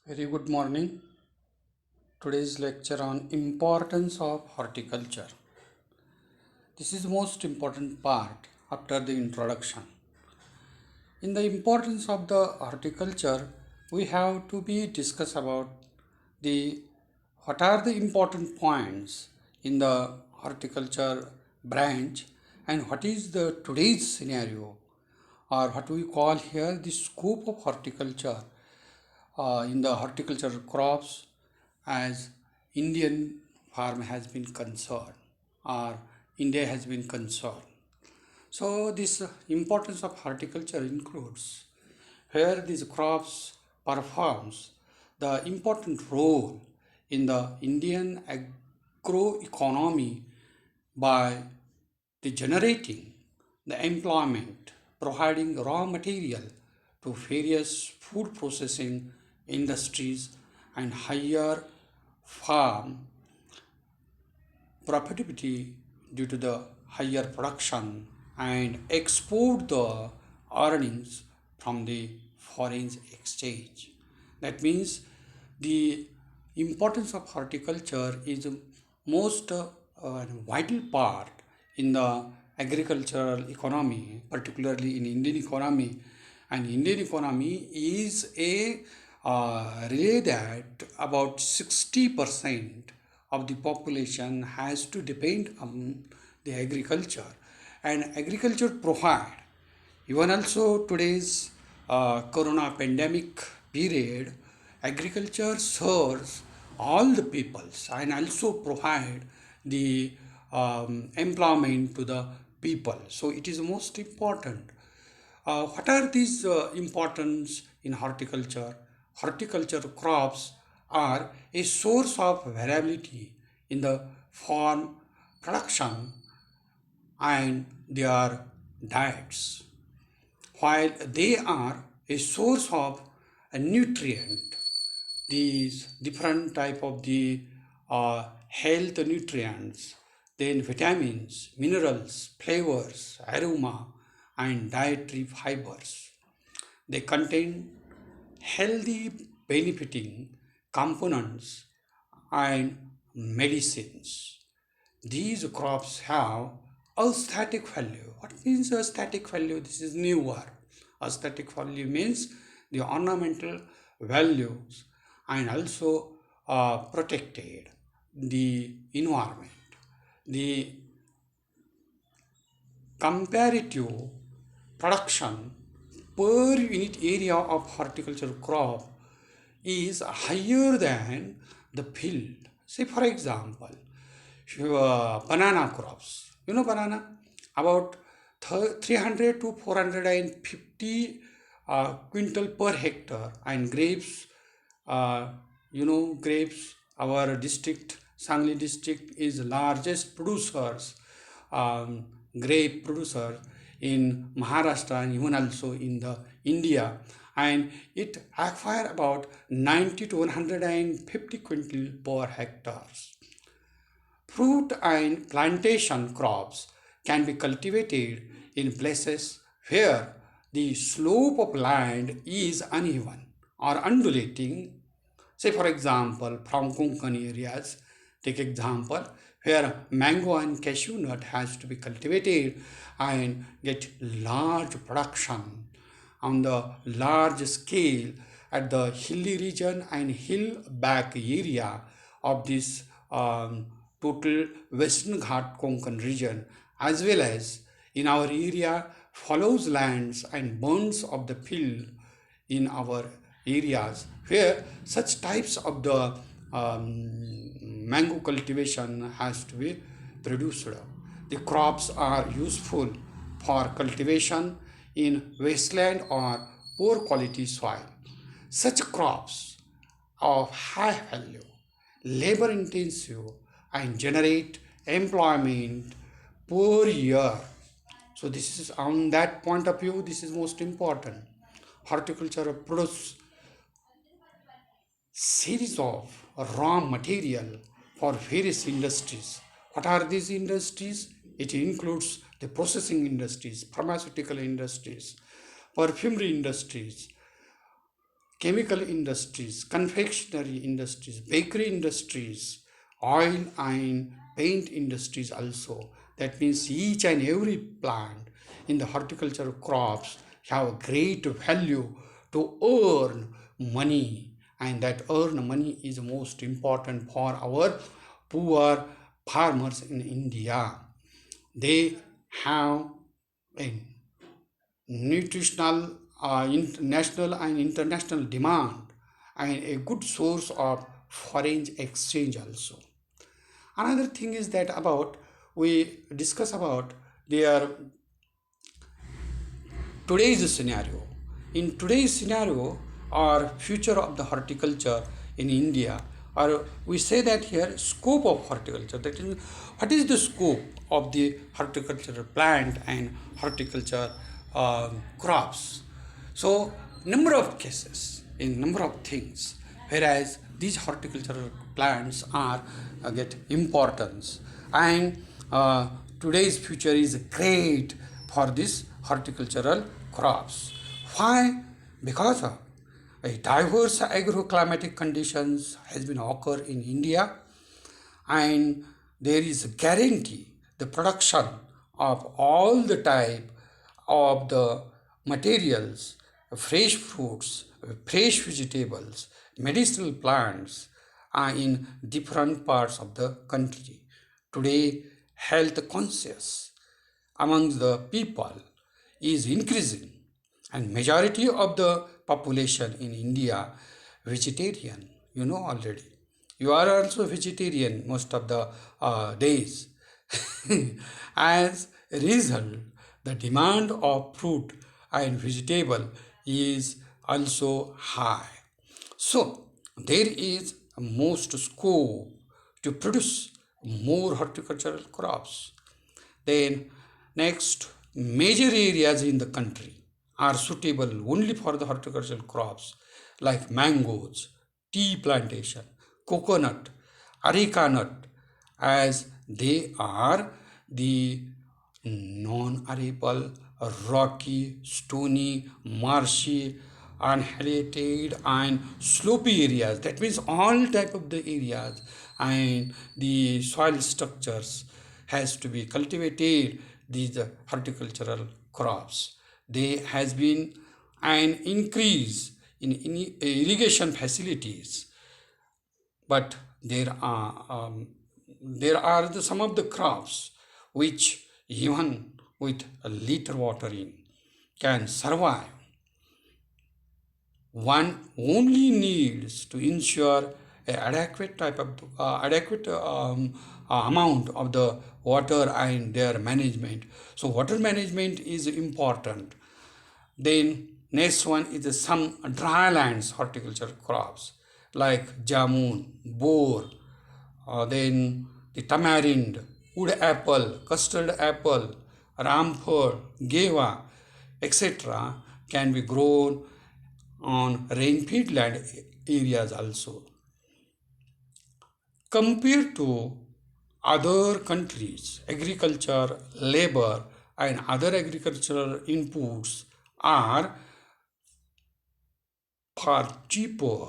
Very good morning. Today's lecture on importance of horticulture. This is the most important part after the introduction. In the importance of the horticulture, we have to be discuss about the what are the important points in the horticulture branch and what is the today's scenario or what we call here the scope of horticulture in the horticulture crops as Indian farm has been concerned or India has been concerned. So this importance of horticulture includes where these crops performs the important role in the Indian agro economy by the generating the employment, providing raw material to various food processing industries and higher farm profitability due to the higher production and export the earnings from the foreign exchange. That means the importance of horticulture is the most vital part in the agricultural economy, particularly in Indian economy. And Indian economy is a relay that about 60% of the population has to depend on the agriculture, and agriculture provide even also today's corona pandemic period, agriculture serves all the peoples and also provide the employment to the people. So it is most important. What are these importance in horticulture? Horticulture crops are a source of variability in the farm production and their diets. While they are a source of a nutrient, these different type of the health nutrients, then vitamins, minerals, flavors, aroma, and dietary fibers. They contain healthy benefiting components and medicines. These crops have aesthetic value. What means aesthetic value? This is new word. Aesthetic value means the ornamental values and also protected the environment. The comparative production per unit area of horticulture crop is higher than the field. Say for example, banana crops. You know banana? About 300 to 450 quintal per hectare, and grapes, grapes, our district, Sangli district is largest producers, um, grape producer in Maharashtra and even also in the India, and it acquire about 90 to 150 quintal per hectares. Fruit and plantation crops can be cultivated in places where the slope of land is uneven or undulating. Say for example, from Konkan areas, take example where mango and cashew nut has to be cultivated and get large production on the large scale at the hilly region and hill back area of this total Western Ghat Konkan region, as well as in our area follows lands and burns of the field in our areas where such types of the mango cultivation has to be produced. The crops are useful for cultivation in wasteland or poor quality soil. Such crops of high value, labor intensive, and generate employment per year. So this is on that point of view, this is most important. Horticulture produce series of raw material for various industries. What are these industries? It includes the processing industries, pharmaceutical industries, perfumery industries, chemical industries, confectionery industries, bakery industries, oil and paint industries also. That means each and every plant in the horticultural crops have a great value to earn money, and that earn money is most important for our poor farmers in India. They have a nutritional, national and international demand, and a good source of foreign exchange also. Another thing is that about we discuss about their today's scenario. In today's scenario, or future of the horticulture in India, or we say that here scope of horticulture. That is, what is the scope of the horticultural plant and horticulture crops? So, number of cases in number of things, whereas these horticultural plants are get importance, and today's future is great for this horticultural crops. Why? Because of a diverse agroclimatic conditions has been occur in India, and there is a guarantee the production of all the type of the materials, fresh fruits, fresh vegetables, medicinal plants are in different parts of the country. Today, health conscious amongst the people is increasing, and majority of the population in India vegetarian, you know already. You are also vegetarian most of the days. As a result, the demand of fruit and vegetable is also high. So there is most scope to produce more horticultural crops. Then next, major areas in the country are suitable only for the horticultural crops like mangoes, tea plantation, coconut, areca nut, as they are the non-arable, rocky, stony, marshy, unhelated and slopy areas. That means all type of the areas and the soil structures has to be cultivated these horticultural crops. There has been an increase in irrigation facilities, but there are some of the crops which even with a little watering can survive. One only needs to ensure a adequate amount of the water and their management. So water management is important. Then next one is some dry lands horticulture crops like jamun, boar, then the tamarind, wood apple, custard apple, ramphor, geva, etc. can be grown on rain-fed land areas also. Compared to other countries, agriculture, labor, and other agricultural inputs are far cheaper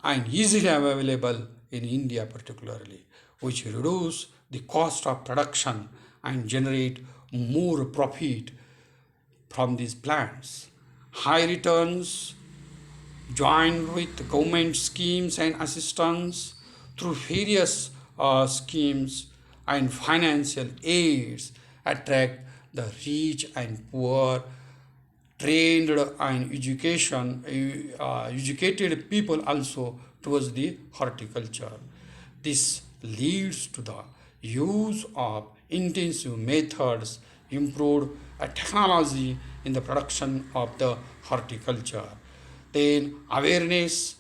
and easily available in India particularly, which reduce the cost of production and generate more profit from these plants. High returns joined with government schemes and assistance through various schemes and financial aids attract the rich and poor, trained and educated people also towards the horticulture. This leads to the use of intensive methods, improved technology in the production of the horticulture. Then awareness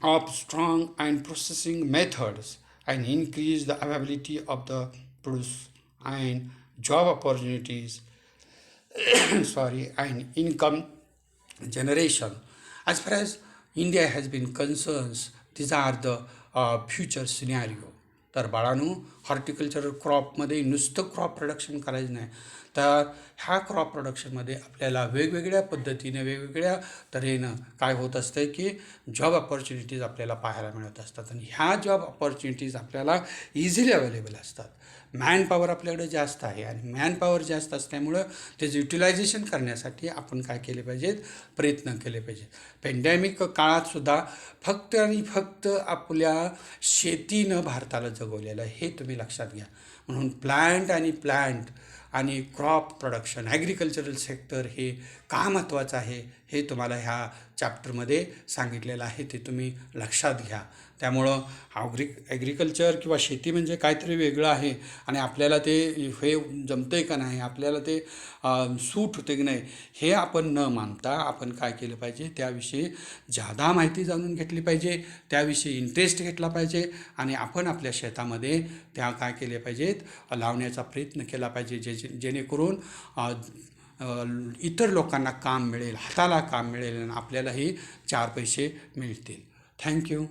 of strong and processing methods and increase the availability of the produce and job opportunities sorry, and income generation. As far as India has been concerned, these are the future scenario. तर बाळांनो, horticulture क्रॉपमध्ये नुसतं crop production करायचं नाही, तर ह्या crop प्रोडक्शनमध्ये आपल्याला वेगवेगळ्या पद्धतीने वेगवेगळ्या तऱ्हेनं काय होत असतं की जॉब ऑपॉर्च्युनिटीज आपल्याला पाहायला मिळत असतात. आणि ह्या जॉब ऑपॉर्च्युनिटीज आपल्याला इझिली अवेलेबल असतात. मॅन पॉवर आपल्याकडे जास्त आहे आणि मॅन पॉवर जास्त असल्यामुळं त्याचं युटिलायझेशन करण्यासाठी आपण काय केले पाहिजेत, प्रयत्न केले पाहिजेत. पेंडॅमिक काळातसुद्धा फक्त आणि फक्त आपल्या शेतीनं भारताला जगवलेलं आहे, हे तुम्ही लक्षात घ्या. म्हणून प्लांट आणि क्रॉप प्रोडक्शन ॲग्रिकल्चरल सेक्टर हे का महत्त्वाचं आहे हे तुम्हाला ह्या चॅप्टरमध्ये सांगितलेलं आहे, ते तुम्ही लक्षात घ्या. त्यामुळं ॲग्रिकल्चर किंवा शेती म्हणजे काहीतरी वेगळं आहे आणि आपल्याला ते हे जमतं आहे का नाही, आपल्याला ते सूट होते की नाही, हे आपण न मानता आपण काय केलं पाहिजे, त्याविषयी जादा माहिती जाणून घेतली पाहिजे, त्याविषयी इंटरेस्ट घेतला पाहिजे आणि आपण आपल्या शेतामध्ये त्या काय केले पाहिजेत लावण्याचा प्रयत्न केला पाहिजे, जेणेकरून इतर लोकांना काम मिळेल, हाताला काम मिळेल आणि आपल्यालाही चार पैसे मिळतील. थँक्यू.